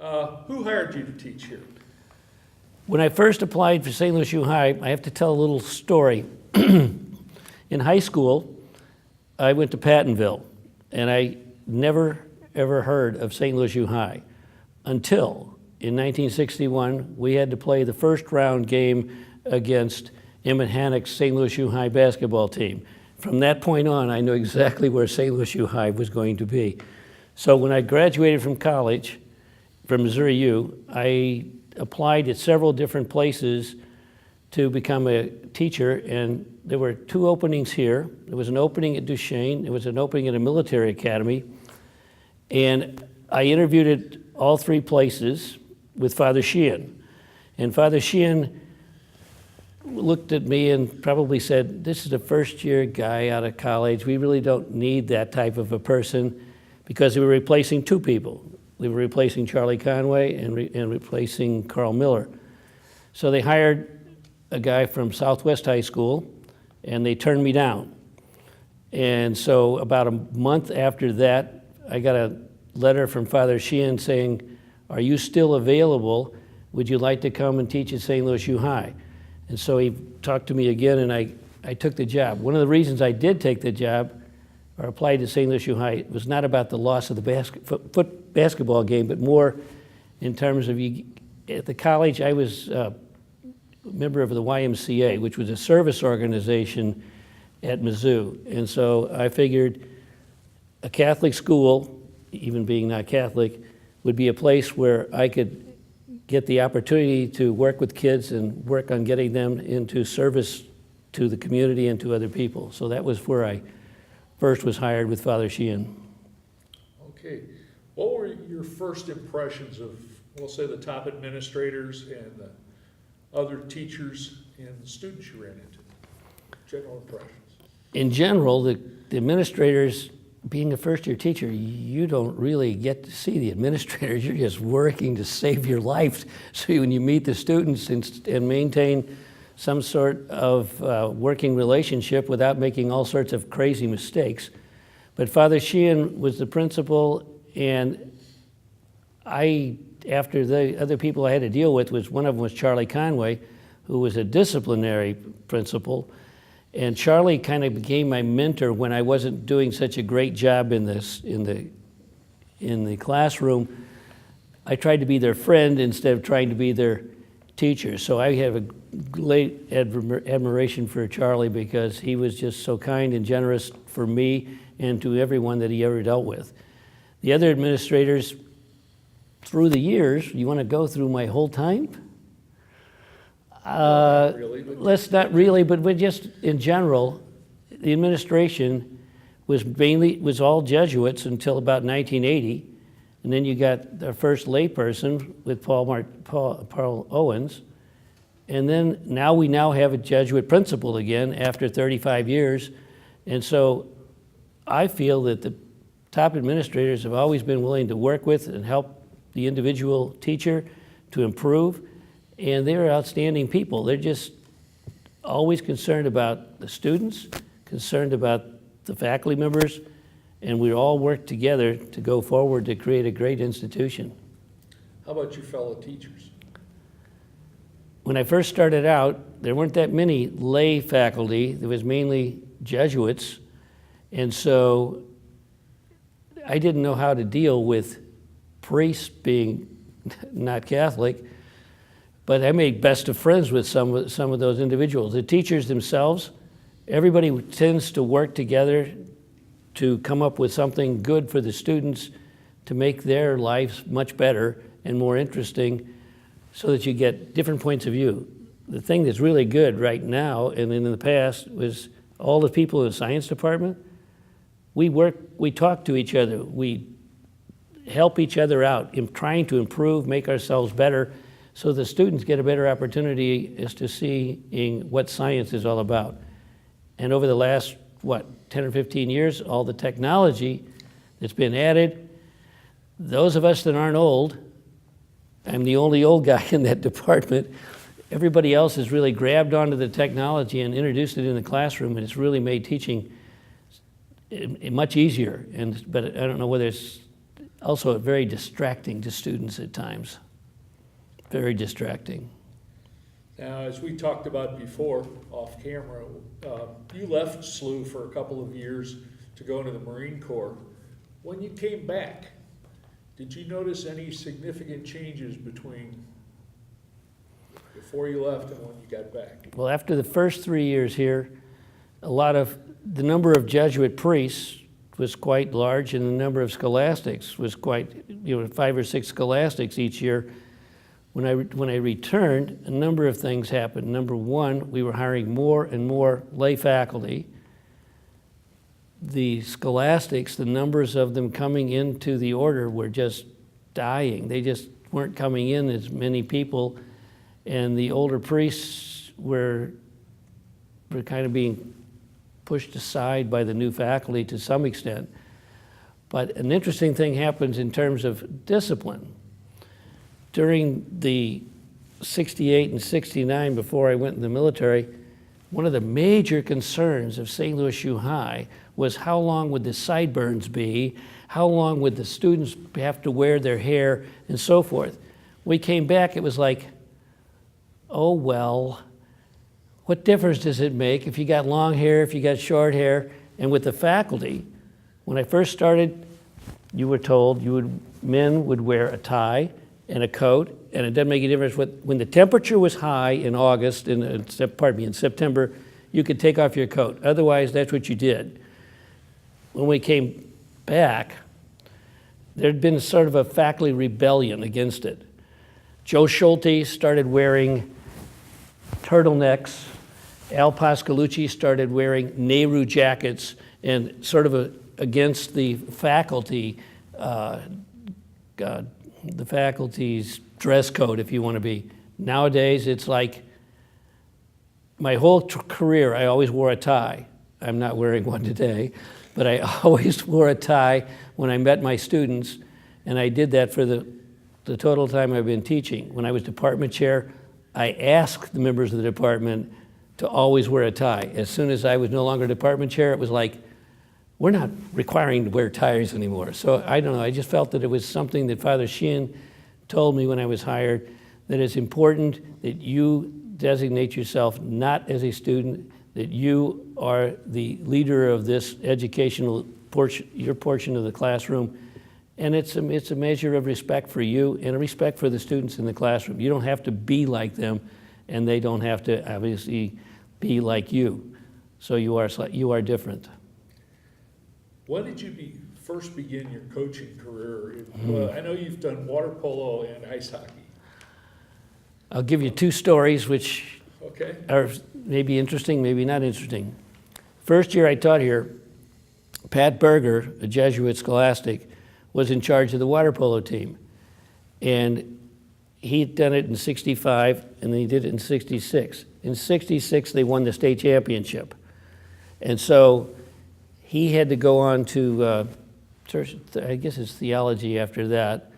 Who hired you to teach here? When I first applied for St. Louis U High, I have to tell a little story. In high school, I went to Pattonville, and I never ever heard of St. Louis U High until in 1961 we had to play the first round game against Emmett Hannock's St. Louis U High basketball team. From that point on, I knew exactly where St. Louis U High was going to be. So when I graduated from college, from Missouri U, I applied at several different places to become a teacher, and there were two openings here. There was an opening at Duchesne, there was an opening at a military academy, and I interviewed at all three places with Father Sheehan. And Father Sheehan looked at me and probably said, "This is a first-year guy out of college. We really don't need that type of a person," because they were replacing two people. They were replacing Charlie Conway and replacing Carl Miller. So they hired a guy from Southwest High School, and they turned me down. And so about a month after that, I got a letter from Father Sheehan saying, "Are you still available? Would you like to come and teach at St. Louis U High?" And so he talked to me again, and I took the job. One of the reasons I did take the job or applied to St. Louis U High was not about the loss of the basketball game, but more in terms of at the college. I was a member of the YMCA, which was a service organization at Mizzou. And so I figured a Catholic school, even being not Catholic, would be a place where I could get the opportunity to work with kids and work on getting them into service to the community and to other people. So that was where I first was hired with Father Sheehan. Okay. What were your first impressions of, we'll say, the top administrators and the other teachers and the students you ran into? General impressions. In general, the administrators, being a first-year teacher, you don't really get to see the administrators. You're just working to save your life. So when you meet the students and maintain some sort of working relationship without making all sorts of crazy mistakes. But Father Sheehan was the principal, and after the other people I had to deal with, one of them was Charlie Conway, who was a disciplinary principal. And Charlie kind of became my mentor when I wasn't doing such a great job in the classroom. I tried to be their friend instead of trying to be their teacher. So I have a great admiration for Charlie, because he was just so kind and generous for me and to everyone that he ever dealt with. The other administrators, through the years, you want to go through my whole time? Not really, Let's not really, but just in general, the administration was all Jesuits until about 1980, and then you got our first layperson with Paul Owens, and then we now have a Jesuit principal again after 35 years, and so I feel that the top administrators have always been willing to work with and help the individual teacher to improve. And they're outstanding people. They're just always concerned about the students, concerned about the faculty members, and we all work together to go forward to create a great institution. How about your fellow teachers? When I first started out, there weren't that many lay faculty. There was mainly Jesuits. And so I didn't know how to deal with priests being not Catholic. But I made best of friends with some of those individuals. The teachers themselves, everybody tends to work together to come up with something good for the students to make their lives much better and more interesting, so that you get different points of view. The thing that's really good right now and in the past was all the people in the science department. We talk to each other. We help each other out in trying to improve, make ourselves better, so the students get a better opportunity as to seeing what science is all about. And over the last, 10 or 15 years, all the technology that's been added, those of us that aren't old, I'm the only old guy in that department, everybody else has really grabbed onto the technology and introduced it in the classroom, and it's really made teaching much easier. But I don't know whether it's also very distracting to students at times. Very distracting. Now, as we talked about before, off camera, you left SLUH for a couple of years to go into the Marine Corps. When you came back, did you notice any significant changes between before you left and when you got back? Well, after the first 3 years here, the number of Jesuit priests was quite large, and the number of scholastics was quite, 5 or 6 scholastics each year. When I returned, a number of things happened. Number one, we were hiring more and more lay faculty. The scholastics, the numbers of them coming into the order were just dying. They just weren't coming in as many people, and the older priests were kind of being pushed aside by the new faculty to some extent. But an interesting thing happens in terms of discipline. During the 68 and 69, before I went in the military, one of the major concerns of St. Louis U High was how long would the sideburns be, how long would the students have to wear their hair, and so forth. We came back, it was like, oh well, what difference does it make if you got long hair, if you got short hair? And with the faculty, when I first started, you were told men would wear a tie and a coat, and it doesn't make a difference when the temperature was high in August, in September, you could take off your coat. Otherwise, that's what you did. When we came back, there'd been sort of a faculty rebellion against it. Joe Schulte started wearing turtlenecks. Al Pascalucci started wearing Nehru jackets, and sort of against the faculty, the faculty's dress code, if you want to be. Nowadays, it's like my whole career, I always wore a tie. I'm not wearing one today, but I always wore a tie when I met my students, and I did that for the total time I've been teaching. When I was department chair, I asked the members of the department to always wear a tie. As soon as I was no longer department chair, it was like, we're not requiring to wear ties anymore. So I don't know, I just felt that it was something that Father Sheehan told me when I was hired, that it's important that you designate yourself not as a student, that you are the leader of this educational portion, your portion of the classroom, and it's a measure of respect for you and a respect for the students in the classroom. You don't have to be like them, and they don't have to obviously be like you. So you are different. When did you first begin your coaching career? Well, I know you've done water polo and ice hockey. I'll give you 2 stories which Okay. are maybe interesting, maybe not interesting. First year I taught here, Pat Berger, a Jesuit scholastic, was in charge of the water polo team. And he'd done it in 65, and then he did it in 66. In 66, they won the state championship. And so he had to go on to, I guess it's theology after that.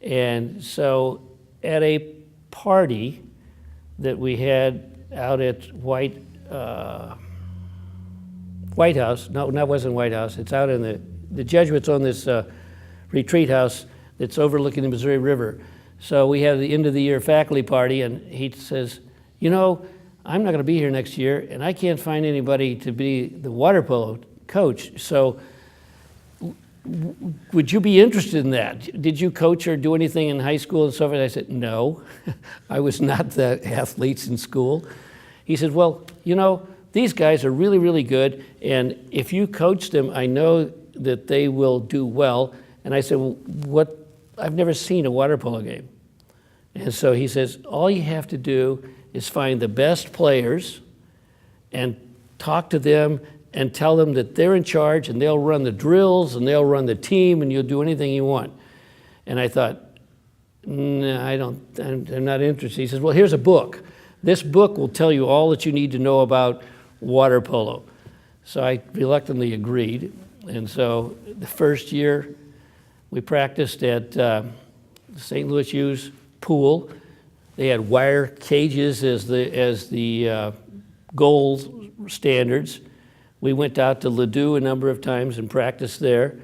And so at a party that we had out at White House, no, that wasn't White House, it's out in the Jesuits own this retreat house that's overlooking the Missouri River. So we had the end of the year faculty party, and he says, you know, I'm not gonna be here next year, and I can't find anybody to be the water polo coach, so would you be interested in that? Did you coach or do anything in high school and so forth? I said, no, I was not the athletes in school. He said, well, you know, these guys are really, really good, and if you coach them, I know that they will do well. And I said, well, I've never seen a water polo game. And so he says, all you have to do is find the best players and talk to them and tell them that they're in charge and they'll run the drills and they'll run the team and you'll do anything you want. And I thought, no, I'm not interested. He says, well, here's a book. This book will tell you all that you need to know about water polo. So I reluctantly agreed. And so the first year, we practiced at St. Louis U's pool. They had wire cages as the goal standards. We went out to Ladue a number of times and practiced there.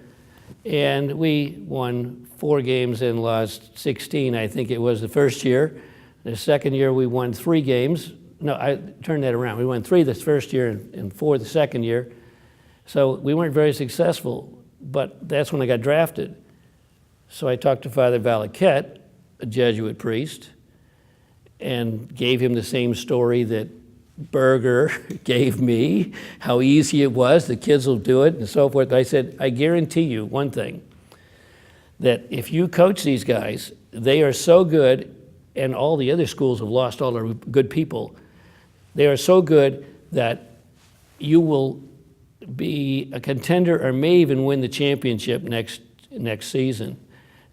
And we won 4 games and lost 16, I think it was the first year. The second year we won 3 games. No, I turned that around. We won 3 the first year and 4 the second year. So we weren't very successful, but that's when I got drafted. So I talked to Father Valaquette, a Jesuit priest, and gave him the same story that Berger gave me, how easy it was, the kids will do it, and so forth. But I said, I guarantee you one thing, that if you coach these guys, they are so good, and all the other schools have lost all their good people. They are so good that you will be a contender or may even win the championship next season,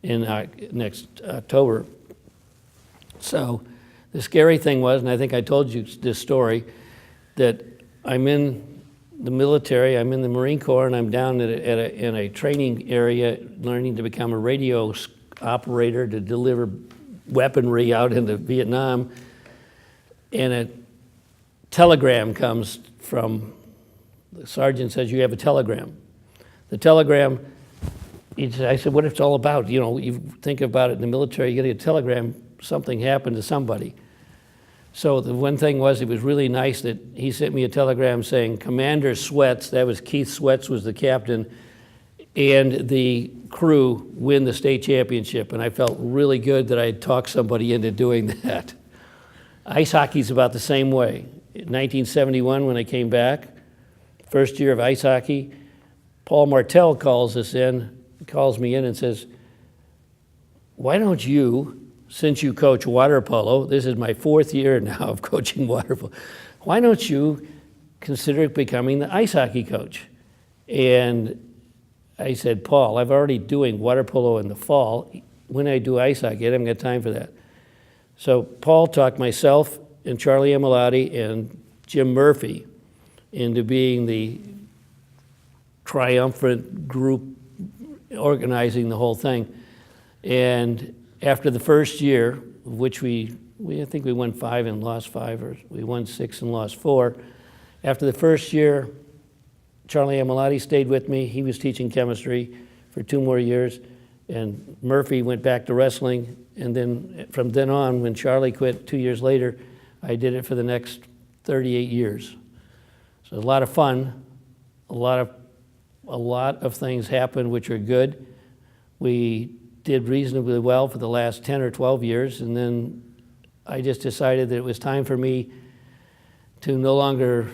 in next October. So the scary thing was, and I think I told you this story, that I'm in the military, I'm in the Marine Corps, and I'm down in a training area learning to become a radio operator to deliver weaponry out into Vietnam. And a telegram comes from, the sergeant says, you have a telegram. The telegram, I said, what it's all about? You know, you think about it in the military, you get a telegram, something happened to somebody. So the one thing was, it was really nice that he sent me a telegram saying, Commander Sweats, that was Keith Sweats was the captain, and the crew win the state championship. And I felt really good that I had talked somebody into doing that. Ice hockey's about the same way. In 1971, when I came back, first year of ice hockey, Paul Martell calls me in and says, why don't you, since you coach water polo, this is my 4th year now of coaching water polo, why don't you consider becoming the ice hockey coach? And I said, Paul, I'm already doing water polo in the fall. When I do ice hockey, I haven't got time for that. So Paul talked myself and Charlie Amilati and Jim Murphy into being the triumphant group organizing the whole thing. And after the first year, which I think we won 5 and lost 5, or we won 6 and lost 4. After the first year, Charlie Amilati stayed with me. He was teaching chemistry for 2 more years, and Murphy went back to wrestling. And then from then on, when Charlie quit 2 years later, I did it for the next 38 years. So a lot of fun, a lot of things happened which are good. We did reasonably well for the last 10 or 12 years, and then I just decided that it was time for me to no longer,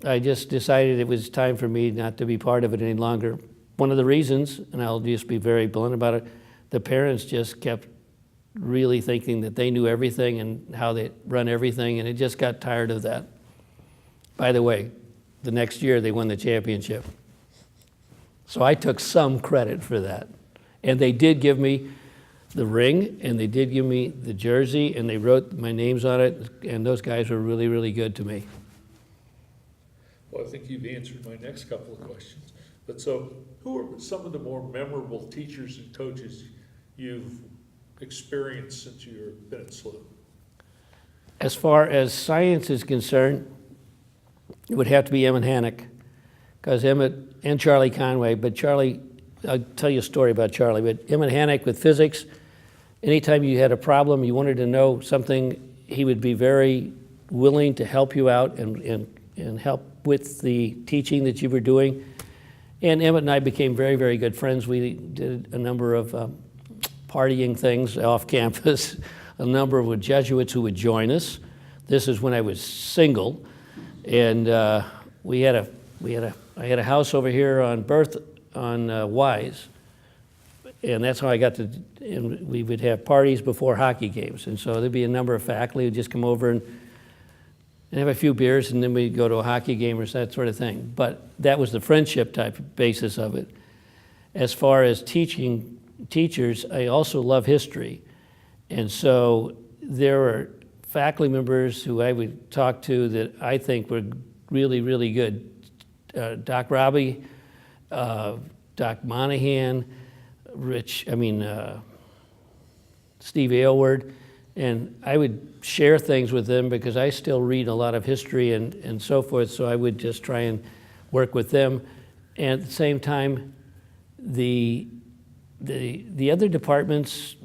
I just decided it was time for me not to be part of it any longer. One of the reasons, and I'll just be very blunt about it, the parents just kept really thinking that they knew everything and how they run everything, and it just got tired of that. By the way, the next year they won the championship. So I took some credit for that. And they did give me the ring, and they did give me the jersey, and they wrote my names on it, and those guys were really, really good to me. Well, I think you've answered my next couple of questions. But so, who are some of the more memorable teachers and coaches you've experienced since you've been at SLUH? As far as science is concerned, it would have to be Emmett Hannock, because Emmett and Charlie Conway, but Charlie, I'll tell you a story about Charlie, but Emmett Hannock with physics, anytime you had a problem, you wanted to know something, he would be very willing to help you out and help with the teaching that you were doing. And Emmett and I became very, very good friends. We did a number of partying things off campus, a number of Jesuits who would join us. This is when I was single, and I had a house over here on Wise, and that's how I got to, and we would have parties before hockey games, and so there'd be a number of faculty who'd just come over and have a few beers, and then we'd go to a hockey game or that sort of thing. But that was the friendship type basis of it. As far as teachers, I also love history, and so there were faculty members who I would talk to that I think were really, really good. Doc Robbie, Doc Monahan, Steve Aylward, and I would share things with them because I still read a lot of history and so forth, so I would just try and work with them. And at the same time, The other departments,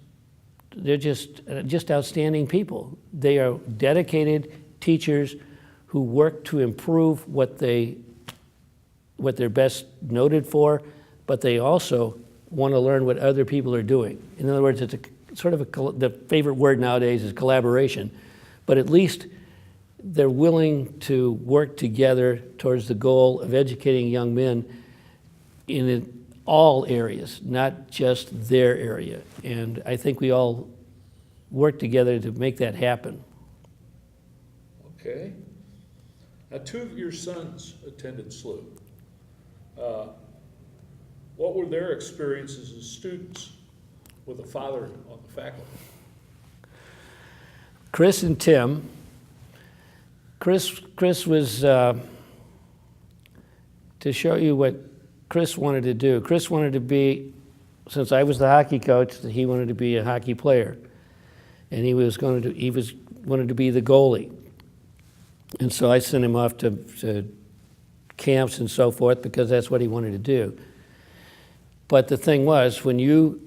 they're just outstanding people. They are dedicated teachers who work to improve what they're best noted for, but they also want to learn what other people are doing. In other words, it's the favorite word nowadays is collaboration, but at least they're willing to work together towards the goal of educating young men in all areas, not just their area. And I think we all work together to make that happen. Okay. Now, 2 of your sons attended SLUH. What were their experiences as students with a father on the faculty? Chris and Tim. Chris was, to show you what Chris wanted to do. Chris wanted to be, since I was the hockey coach, he wanted to be a hockey player. And he wanted to be the goalie. And so I sent him off to camps and so forth because that's what he wanted to do. But the thing was, when you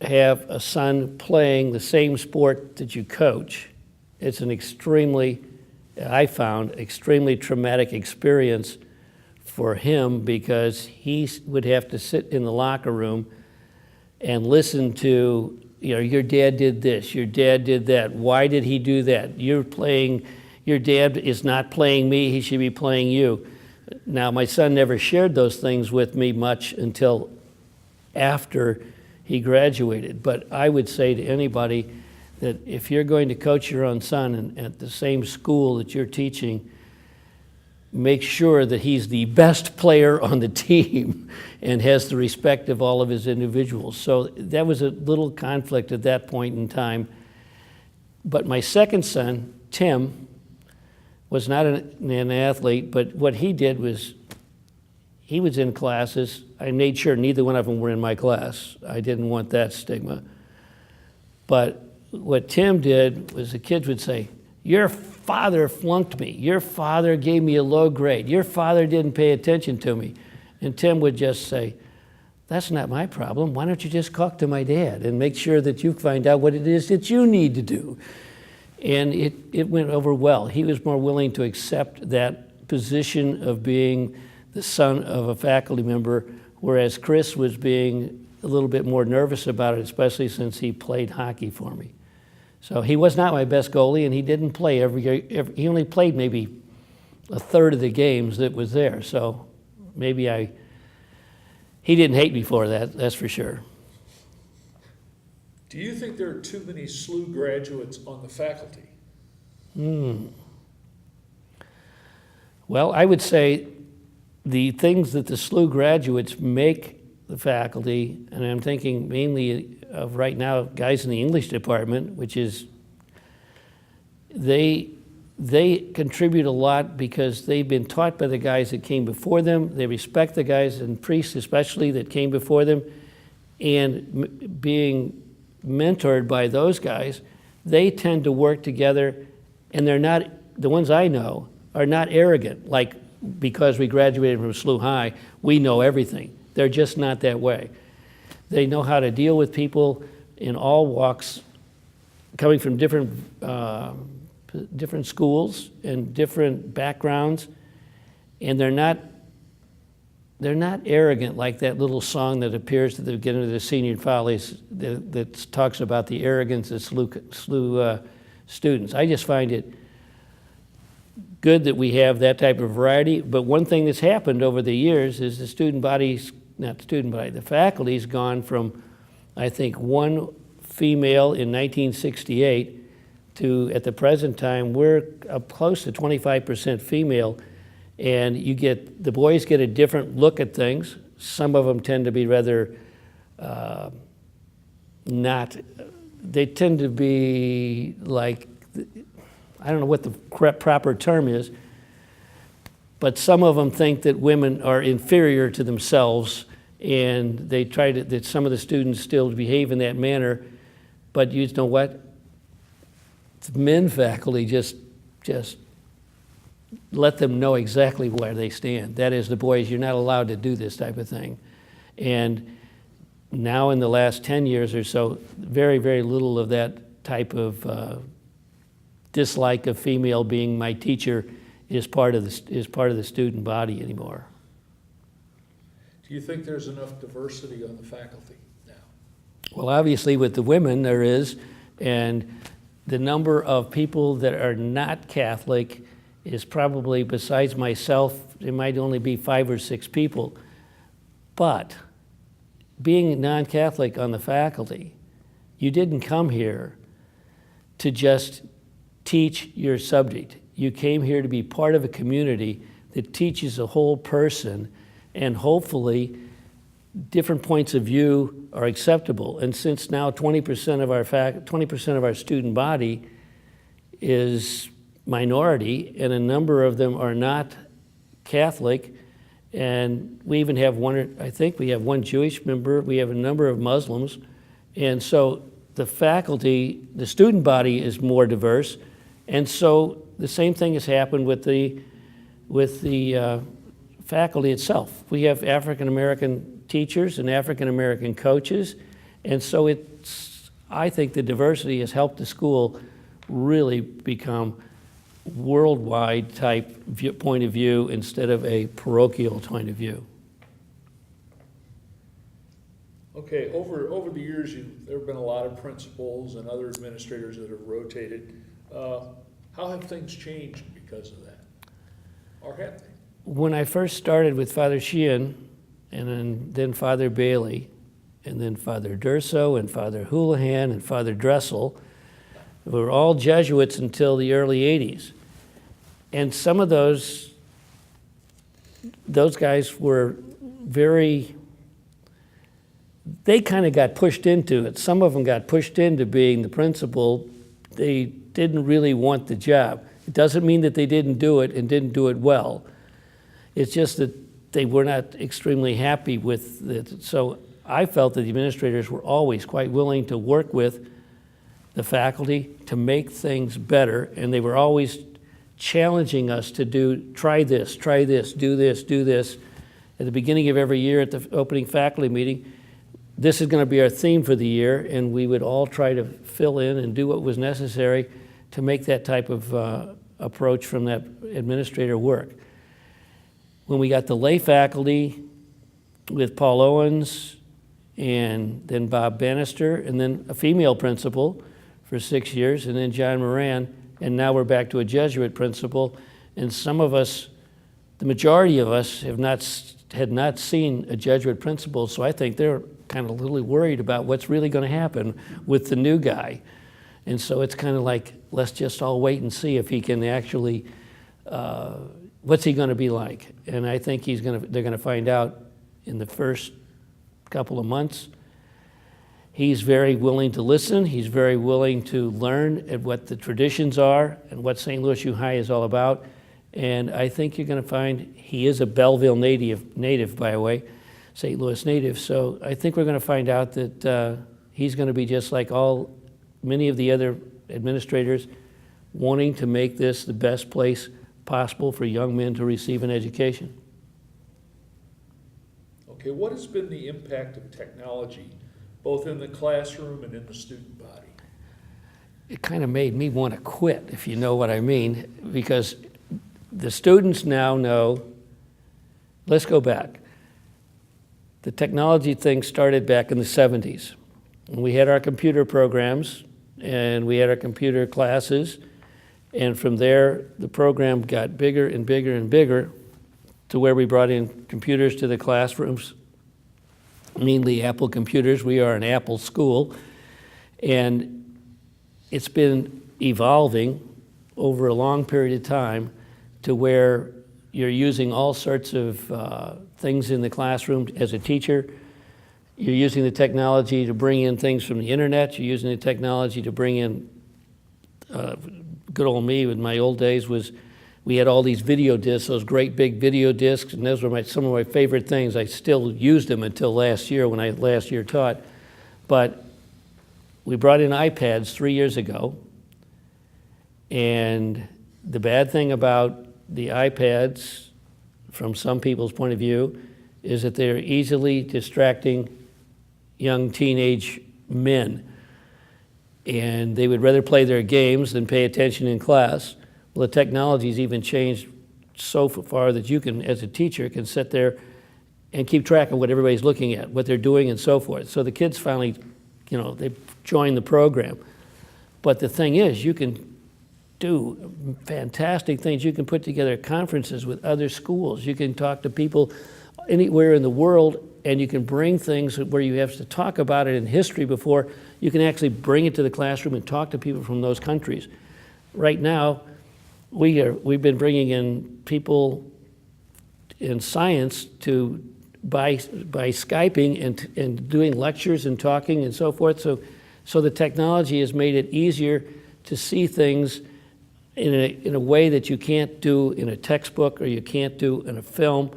have a son playing the same sport that you coach, it's an I found, extremely traumatic experience for him because he would have to sit in the locker room and listen to, your dad did this, your dad did that, why did he do that? Your dad is not playing me, he should be playing you. Now, my son never shared those things with me much until after he graduated, but I would say to anybody that if you're going to coach your own son at the same school that you're teaching, make sure that he's the best player on the team and has the respect of all of his individuals. So that was a little conflict at that point in time. But my second son, Tim, was not an athlete, but what he did was he was in classes. I made sure neither one of them were in my class. I didn't want that stigma. But what Tim did was the kids would say, your father flunked me. Your father gave me a low grade. Your father didn't pay attention to me. And Tim would just say, that's not my problem. Why don't you just talk to my dad and make sure that you find out what it is that you need to do? And it went over well. He was more willing to accept that position of being the son of a faculty member, whereas Chris was being a little bit more nervous about it, especially since he played hockey for me. So he was not my best goalie, and he didn't play every year. He only played maybe a third of the games that was there. So maybe he didn't hate me for that, that's for sure. Do you think there are too many SLUH graduates on the faculty? Well, I would say the things that the SLUH graduates make the faculty, and I'm thinking mainly of right now guys in the English department, which is they contribute a lot because they've been taught by the guys that came before them. They respect the guys and priests especially that came before them, and being mentored by those guys, they tend to work together, and they're not, the ones I know are not arrogant, like because we graduated from SLUH High, we know everything. They're just not that way. They know how to deal with people in all walks, coming from different schools and different backgrounds, and they're not arrogant like that little song that appears at the beginning of the Senior Follies that talks about the arrogance of SLUH students. I just find it good that we have that type of variety, but one thing that's happened over the years is the faculty's gone from, I think, one female in 1968 to, at the present time, we're up close to 25% female, and the boys get a different look at things. Some of them tend to be rather they tend to be like, I don't know what the proper term is, but some of them think that women are inferior to themselves, and they try that some of the students still behave in that manner, but you know what? Men faculty just let them know exactly where they stand. That is, the boys, you're not allowed to do this type of thing. And now in the last 10 years or so, very, very little of that type of dislike of female being my teacher is part of the student body anymore. Do you think there's enough diversity on the faculty now? Well, obviously with the women there is, and the number of people that are not Catholic is probably, besides myself, it might only be 5 or 6 people. But being non-Catholic on the faculty, you didn't come here to just teach your subject. You came here to be part of a community that teaches a whole person, and hopefully different points of view are acceptable. And since now 20% of our student body is minority, and a number of them are not Catholic, and we even have I think we have one Jewish member, we have a number of Muslims, and so the faculty, the student body is more diverse, and so the same thing has happened with the faculty itself. We have African American teachers and African American coaches, and so I think the diversity has helped the school really become worldwide type point of view instead of a parochial point of view. Okay, over the years, there have been a lot of principals and other administrators that have rotated. How have things changed because of that? Or have they? When I first started with Father Sheehan, and then Father Bailey, and then Father Durso, and Father Houlihan, and Father Dressel, we were all Jesuits until the early 80s. And some of those guys were they kind of got pushed into it. Some of them got pushed into being the principal. They didn't really want the job. It doesn't mean that they didn't do it and didn't do it well. It's just that they were not extremely happy with it. So I felt that the administrators were always quite willing to work with the faculty to make things better, and they were always challenging us to try this, do this. At the beginning of every year at the opening faculty meeting, this is going to be our theme for the year, and we would all try to fill in and do what was necessary to make that type of approach from that administrator work. When we got the lay faculty with Paul Owens and then Bob Bannister, and then a female principal for 6 years, and then John Moran, and now we're back to a Jesuit principal, and some of us, the majority of us, had not seen a Jesuit principal, so I think they're kind of a little worried about what's really going to happen with the new guy. And so it's kind of like, let's just all wait and see if he can actually, what's he going to be like? And I think they're going to find out in the first couple of months. He's very willing to listen. He's very willing to learn at what the traditions are and what St. Louis U High is all about. And I think you're going to find he is a Belleville native, by the way, St. Louis native. So I think we're going to find out that he's going to be just like many of the other administrators, wanting to make this the best place possible for young men to receive an education. Okay, what has been the impact of technology, both in the classroom and in the student body? It kind of made me want to quit, if you know what I mean, because the students now know, let's go back. The technology thing started back in the 70s. When we had our computer programs and we had our computer classes, and from there the program got bigger and bigger and bigger to where we brought in computers to the classrooms, mainly Apple computers. We are an Apple school, and it's been evolving over a long period of time to where you're using all sorts of things in the classroom as a teacher. You're using the technology to bring in things from the internet. You're using the technology to bring in, good old me with my old days was, we had all these video discs, those great big video discs, and those were some of my favorite things. I still used them until last year when I last year taught. But we brought in iPads 3 years ago, and the bad thing about the iPads, from some people's point of view, is that they're easily distracting young teenage men. And they would rather play their games than pay attention in class. Well, the technology's even changed so far that you can, as a teacher, can sit there and keep track of what everybody's looking at, what they're doing and so forth. So the kids finally, they join the program. But the thing is, you can do fantastic things. You can put together conferences with other schools. You can talk to people anywhere in the world, and you can bring things where you have to talk about it in history before. You can actually bring it to the classroom and talk to people from those countries. Right now, we've been bringing in people in science by Skyping and doing lectures and talking and so forth. So the technology has made it easier to see things in a way that you can't do in a textbook or you can't do in a film,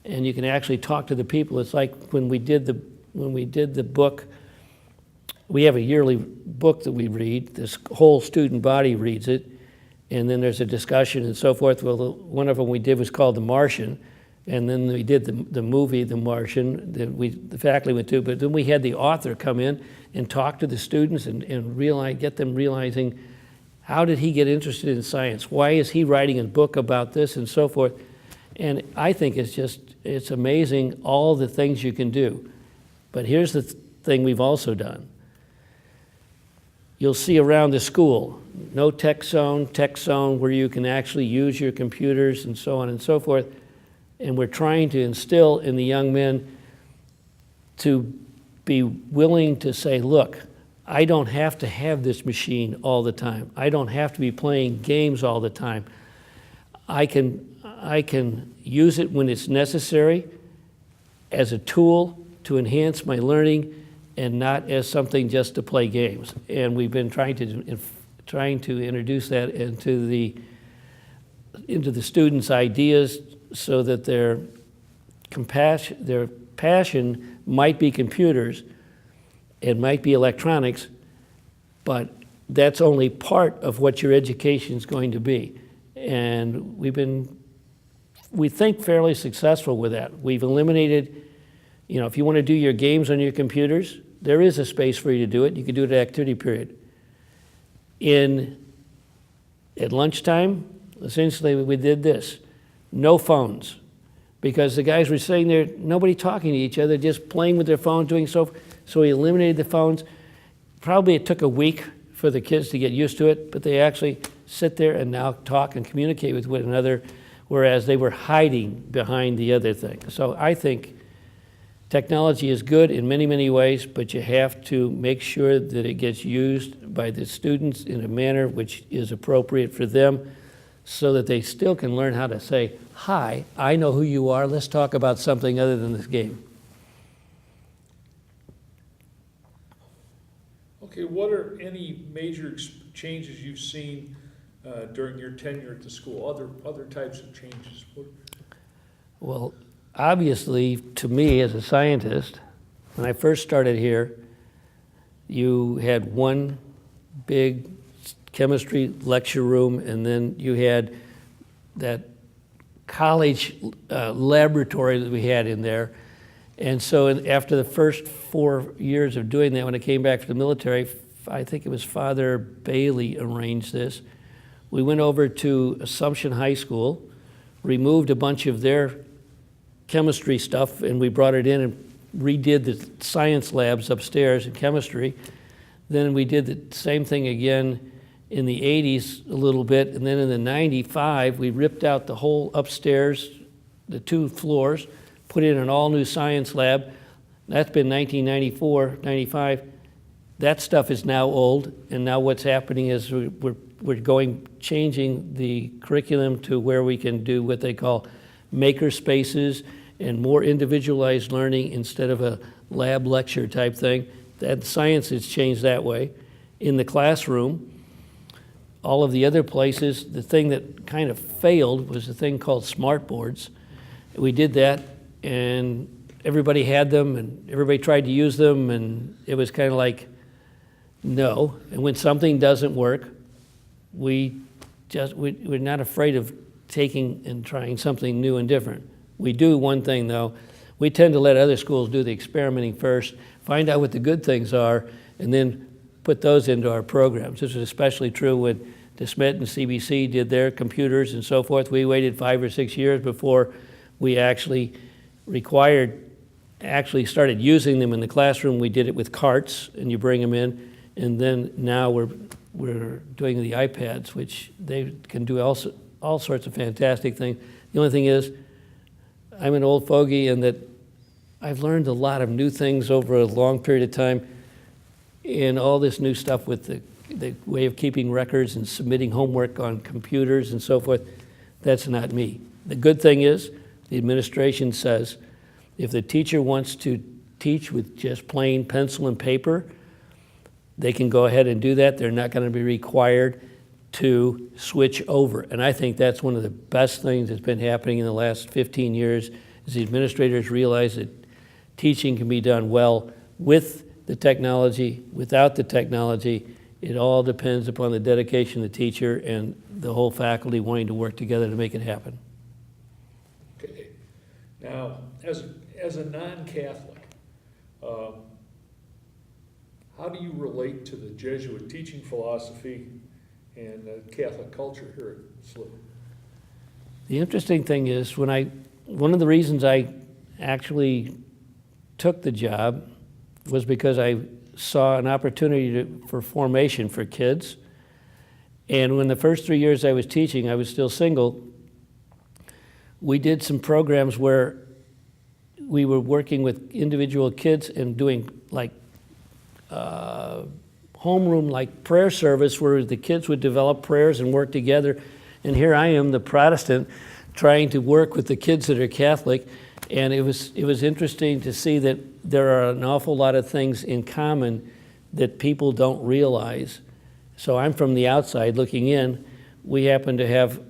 and you can actually talk to the people. It's like when we did the book. We have a yearly book that we read. This whole student body reads it, and then there's a discussion and so forth. Well, one of them we did was called The Martian, and then we did the movie The Martian that the faculty went to. But then we had the author come in and talk to the students and get them realizing, how did he get interested in science? Why is he writing a book about this and so forth? And I think it's amazing all the things you can do. But here's the thing we've also done. You'll see around the school, no tech zone where you can actually use your computers and so on and so forth. And we're trying to instill in the young men to be willing to say, look, I don't have to have this machine all the time. I don't have to be playing games all the time. I can use it when it's necessary as a tool to enhance my learning and not as something just to play games. And we've been trying to introduce that into the students' ideas so that their passion might be computers, it might be electronics, but that's only part of what your education is going to be. And we think fairly successful with that. We've eliminated, if you want to do your games on your computers, there is a space for you to do it. You can do it at activity period. At lunchtime, essentially we did this. No phones. Because the guys were sitting there, nobody talking to each other, just playing with their phones, doing so we eliminated the phones. Probably it took a week for the kids to get used to it, but they actually sit there and now talk and communicate with one another, whereas they were hiding behind the other thing. So I think technology is good in many, many ways, but you have to make sure that it gets used by the students in a manner which is appropriate for them so that they still can learn how to say, hi, I know who you are, let's talk about something other than this game. Okay, what are any major changes you've seen during your tenure at the school? Other types of changes? Well, obviously, to me as a scientist, when I first started here, you had one big chemistry lecture room, and then you had that college laboratory that we had in there. And so after the first 4 years of doing that, when I came back from the military, I think it was Father Bailey arranged this. We went over to Assumption High School, removed a bunch of their chemistry stuff, and we brought it in and redid the science labs upstairs in chemistry. Then we did the same thing again in the 80s a little bit, and then in the 95, we ripped out the whole upstairs, the 2 floors, put in an all-new science lab. That's been 1994, 95. That stuff is now old, and now what's happening is we're changing the curriculum to where we can do what they call maker spaces and more individualized learning instead of a lab lecture type thing. That science has changed that way. In the classroom, all of the other places, the thing that kind of failed was a thing called smart boards. We did that, and everybody had them, and everybody tried to use them, and it was kind of like, no. And when something doesn't work, we're not afraid of taking and trying something new and different. We do one thing, though. We tend to let other schools do the experimenting first, find out what the good things are, and then put those into our programs. This was especially true when DeSmet and CBC did their computers and so forth. We waited 5 or 6 years before we actually started using them in the classroom. We did it with carts, and you bring them in, and then now we're doing the iPads, which they can do all sorts of fantastic things. The only thing is, I'm an old fogey in that I've learned a lot of new things over a long period of time, and all this new stuff with the way of keeping records and submitting homework on computers and so forth, that's not me. The good thing is, the administration says, if the teacher wants to teach with just plain pencil and paper, they can go ahead and do that. They're not going to be required to switch over. And I think that's one of the best things that's been happening in the last 15 years, is the administrators realize that teaching can be done well with the technology, without the technology. It all depends upon the dedication of the teacher and the whole faculty wanting to work together to make it happen. Okay. Now, as a non-Catholic, how do you relate to the Jesuit teaching philosophy and Catholic culture here at SLUH? The interesting thing is, one of the reasons I actually took the job was because I saw an opportunity for formation for kids. And when the first 3 years I was teaching, I was still single, we did some programs where we were working with individual kids and doing like homeroom like prayer service where the kids would develop prayers and work together. And here I am, the Protestant, trying to work with the kids that are Catholic. And it was interesting to see that there are an awful lot of things in common that people don't realize. So I'm from the outside looking in. We happen to have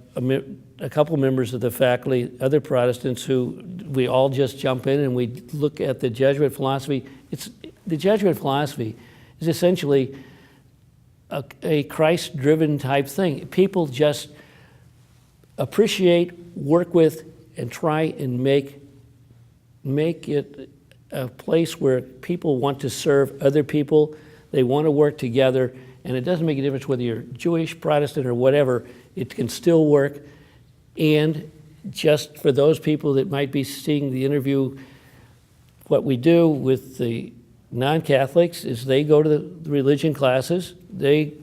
a couple members of the faculty, other Protestants, who we all just jump in and we look at the Jesuit philosophy. The Jesuit philosophy is essentially a Christ-driven type thing. People just appreciate, work with, and try and make it a place where people want to serve other people. They want to work together, and it doesn't make a difference whether you're Jewish, Protestant, or whatever. It can still work. And just for those people that might be seeing the interview, what we do with the non-Catholics is they go to the religion classes, they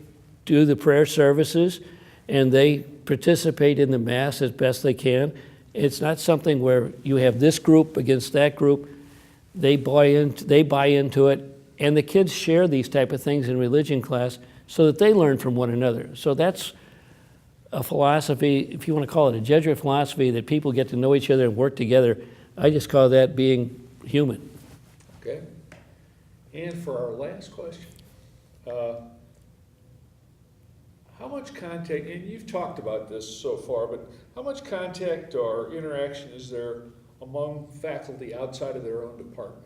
do the prayer services, and they participate in the Mass as best they can. It's not something where you have this group against that group. They buy into it, and the kids share these type of things in religion class so that they learn from one another. So that's a philosophy, if you want to call it a Jesuit philosophy, that people get to know each other and work together. I just call that being human. Okay. And for our last question, how much contact, and you've talked about this so far, but how much contact or interaction is there among faculty outside of their own department?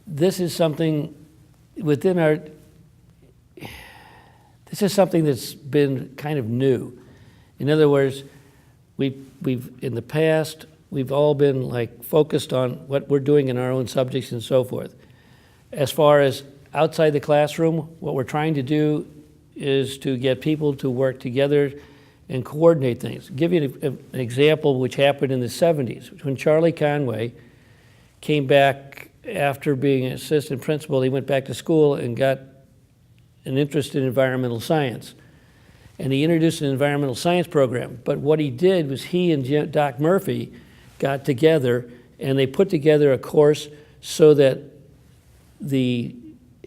This is something that's been kind of new. In other words, we've in the past, we've all been like focused on what we're doing in our own subjects and so forth. As far as outside the classroom, what we're trying to do is to get people to work together and coordinate things. I'll give you an example which happened in the 70s. When Charlie Conway came back after being an assistant principal, he went back to school and got an interest in environmental science. And he introduced an environmental science program. But what he did was he and Doc Murphy got together and they put together a course so that the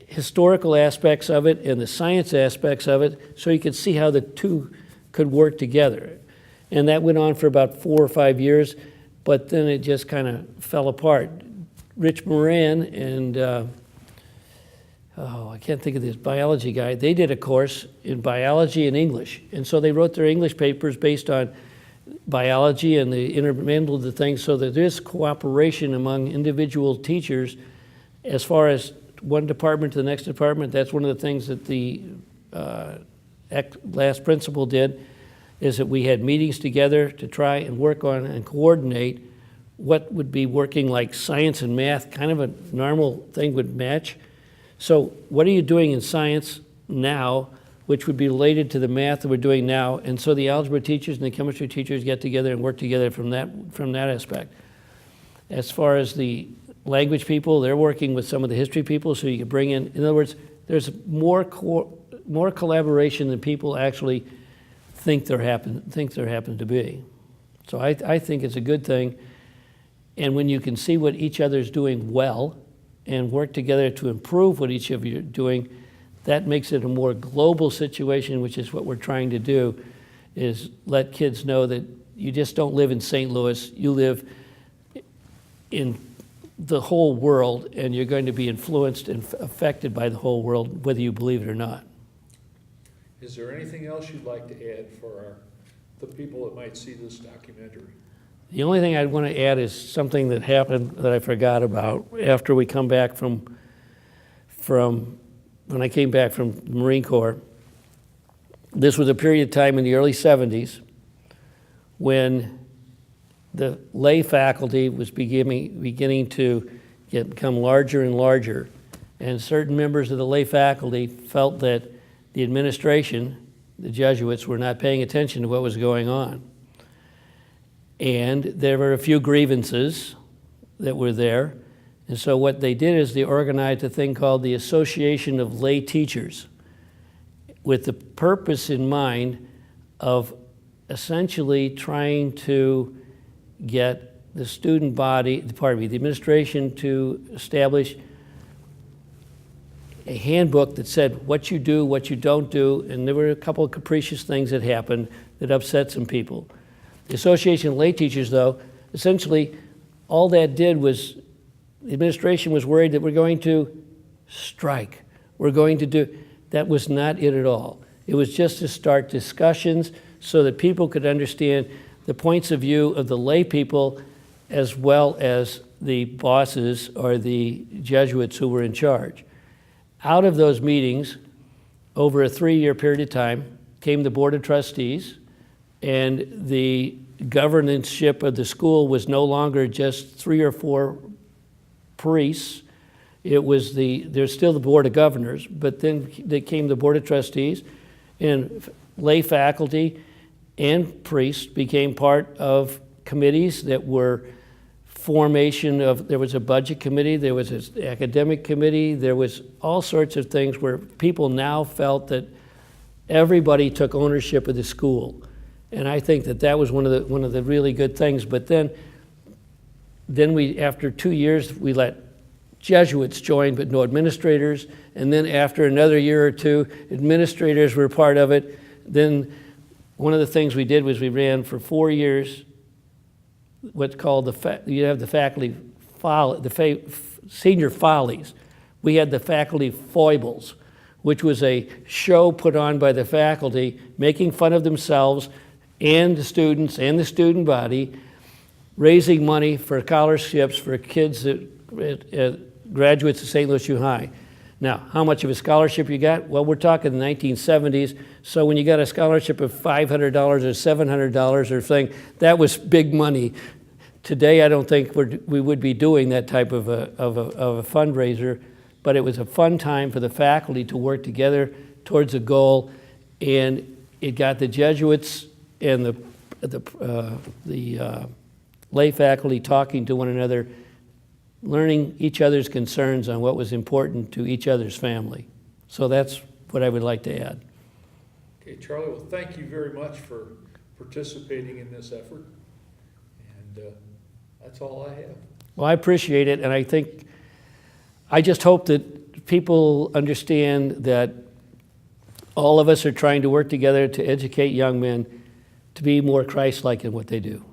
historical aspects of it and the science aspects of it, so you could see how the two could work together. And that went on for about 4 or 5 years, but then it just kind of fell apart. Rich Moran and, I can't think of this biology guy, they did a course in biology and English. And so they wrote their English papers based on biology and they intermingled the things so that there's cooperation among individual teachers as far as one department to the next department. That's one of the things that the last principal did, is that we had meetings together to try and work on and coordinate what would be working like science and math, kind of a normal thing would match. So what are you doing in science now, which would be related to the math that we're doing now? And so the algebra teachers and the chemistry teachers get together and work together from that aspect. As far as the language people, they're working with some of the history people, so you can bring in other words, there's more collaboration than people actually think there happen to be. So I think it's a good thing. And when you can see what each other's doing well and work together to improve what each of you are doing, that makes it a more global situation, which is what we're trying to do, is let kids know that you just don't live in St. Louis, you live in the whole world, and you're going to be influenced and affected by the whole world, whether you believe it or not. Is there anything else you'd like to add for the people that might see this documentary? The only thing I'd want to add is something that happened that I forgot about after we come back from when I came back from the Marine Corps. This was a period of time in the early 70s when the lay faculty was beginning to become larger and larger, and certain members of the lay faculty felt that the administration, the Jesuits, were not paying attention to what was going on. And there were a few grievances that were there. And so what they did is they organized a thing called the Association of Lay Teachers, with the purpose in mind of essentially trying to get the student body, the administration to establish a handbook that said what you do, what you don't do, and there were a couple of capricious things that happened that upset some people. The Association of Lay Teachers, though, essentially all that did was the administration was worried that we're going to strike. We're going to do, that was not it at all. It was just to start discussions so that people could understand the points of view of the lay people as well as the bosses or the Jesuits who were in charge. Out of those meetings, over a 3-year period of time, came the Board of Trustees, and the governorship of the school was no longer just 3 or 4 priests. It was there's still the Board of Governors, but then they came the Board of Trustees, and lay faculty and priests became part of committees that were formation of, there was a budget committee, there was an academic committee, there was all sorts of things where people now felt that everybody took ownership of the school. And I think that was one of the really good things. But then we, after 2 years, we let Jesuits join, but no administrators. And then after another year or two, administrators were part of it. Then one of the things we did was we ran for 4 years what's called you have the faculty, senior follies. We had the faculty foibles, which was a show put on by the faculty making fun of themselves and the students and the student body, raising money for scholarships for kids that graduates of St. Louis U High. Now, how much of a scholarship you got? Well, we're talking the 1970s, so when you got a scholarship of $500 or $700 or thing, that was big money. Today, I don't think we would be doing that type of a fundraiser, but it was a fun time for the faculty to work together towards a goal, and it got the Jesuits and the lay faculty talking to one another, learning each other's concerns on what was important to each other's family. So that's what I would like to add. Okay, Charlie, well, thank you very much for participating in this effort. And that's all I have. Well, I appreciate it, and I just hope that people understand that all of us are trying to work together to educate young men to be more Christ-like in what they do.